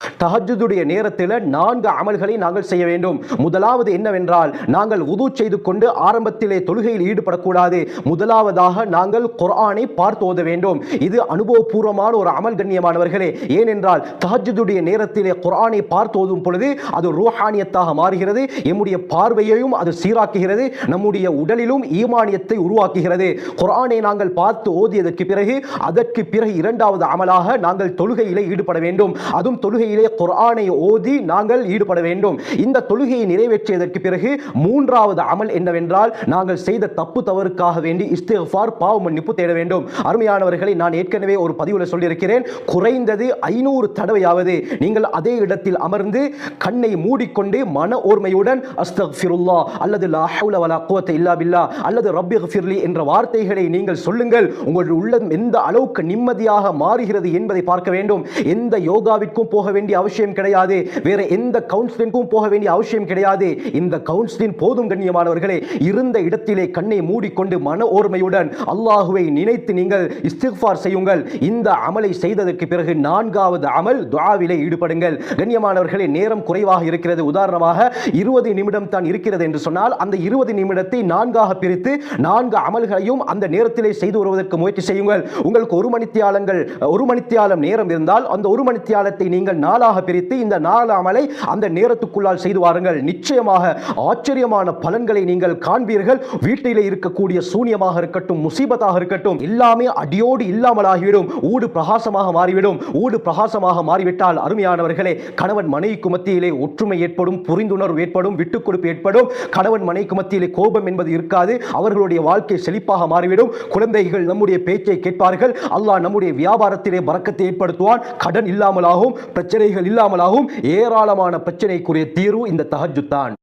தஹஜ்ஜுடைய நேரத்தில் 4 அமல்களை நாங்கள் செய்ய வேண்டும். முதலாவது என்னவென்றால், நாங்கள் வுது செய்து கொண்டு ஆரம்பத்திலே தொழுகையில் ஈடுபடக்கூடாது. முதலாவதாக நாங்கள் குர்ஆனை பார்த்து ஓத வேண்டும். இது அனுபவபூர்வமான ஒரு அமல் கண்ணியமானவர்களே. ஏனென்றால் தஹஜ்ஜுடைய நேரத்திலே குர்ஆனை பார்த்து ஓதும் பொழுது அது ரூஹானியத்தாக மாறுகிறது. எம்முடைய பார்வையையும் அது சீராக்குகிறது. நம்முடைய உடலிலும் ஈமானியத்தை உருவாக்குகிறது. குர்ஆனை நாங்கள் பார்த்து ஓதியதற்கு பிறகு அதற்கு பிறகு இரண்டாவது அமலாக நாங்கள் தொழுகையிலே ஈடுபட வேண்டும். அதுவும் தொழுகையிலே குர்ஆனை ஓதி நாங்கள் ஈடுபட வேண்டும். இந்த தொழுகையை நிறைவேற்றியதற்கு பிறகு மூன்றாவது அமல் என்னவென்றால், நாங்கள் செய்த தப்பு தவறுக்காக வேண்டி இஸ்திக்ஃபார், பாவ மன்னிப்பு தேட வேண்டும். அருமையானவர்களை, நான் ஏற்கனவே ஒரு பதிவில் சொல்லியிருக்கிறேன், குறைந்தது 500 தடவையாவது நீங்கள் அதே இடத்தில் அமர்ந்து கண்ணை மூடிக்கொண்டு மன ஓர்மையுடன் அஸ்தக்ஃபிருல்லாஹ் அல்லது லா ஹவ்ல வலா குவத்த இல்லா பில்லாஹ் அல்லது ரப்பிக்ஃபிர்லி என்ற வார்த்தைகளை நீங்கள் சொல்லுங்கள். உங்களுடைய உள்ளம் எந்த அளவுக்கு நிம்மதியாக மாறுகிறது என்பதை பார்க்க வேண்டும். எந்த யோகாவிற்கும் போக வேண்டிய அவசியம் கிடையாது. வேற எந்த கவுன்சிலிங்கும் போக வேண்டிய அவசியம் கிடையாது. இந்த கவுன்சிலிங் போதும் கண்ணியமானவர்களே. இருந்த இடத்திலே கண்ணை மூடிக்கொண்டு மன ஓர்மையுடன் அல்லாஹுவை நினைத்து நீங்கள் இஸ்திக்ஃபார் செய்யுங்கள். இந்த அமலை செய்ததற்கு பிறகு 4வது அமல் துஆவிலே ஈடுபடுங்கள். கண்ணியமானவர்களே, நேரம் குறைவாக இருக்கிறது. உதாரணமாக 20 நிமிடம் தான் இருக்கிறது என்று சொன்னால், அந்த 20 நிமிடத்தை 4ஆக பிரித்து 4 அமல்களையும் அந்த நேரத்திலே செய்து வருவதற்கு முயற்சி செய்யுங்கள். உங்களுக்கு ஒரு மணித்தியாலம் நேரம் இருந்தால் அந்த ஒரு மணித்தியாலத்தை நீங்கள் 4ஆக பிரித்து இந்த 4 அமலை அந்த நேரத்துக்குள்ளால் செய்து வாருங்கள். நிச்சயமாக ஆச்சரியமான பலன்களை நீங்கள் காண்பீர்கள். வீட்டிலே இருக்கக்கூடிய சூனியமாக இருக்கட்டும், முசீபத்தாக இருக்கட்டும், எல்லாமே அடியோடு இல்லாமலாகிவிடும். ஊடு பிரகாசமாக மாறிவிடும். ஊடு பிரகாசமாக மாறிவிட்டால் அருமையானவர்களே, கணவன் மனைவிக்கு மத்தியிலே ஒற்றுமை ஏற்படும், புரிந்துணர்வு ஏற்படும், விட்டுக் கொடுப்பு ஏற்படும். கணவன் மனைவிக்கு மத்தியிலே கோபம் என்பது இருக்காது. அவர்களுடைய வாழ்க்கை செழிப்பாக மாறிவிடும். குழந்தைகள் நம்முடைய பேச்சை கேட்பார்கள். அல்லாஹ் நம்முடைய வியாபாரத்திலே பரக்கத்தை ஏற்படுத்துவான். கடன் இல்லாமலாகும், பிரச்சனைகள் இல்லாமலாகும். ஏராளமான பிரச்சனைக்குரிய தீர்வு இந்த தஹஜ்ஜுத் தான்.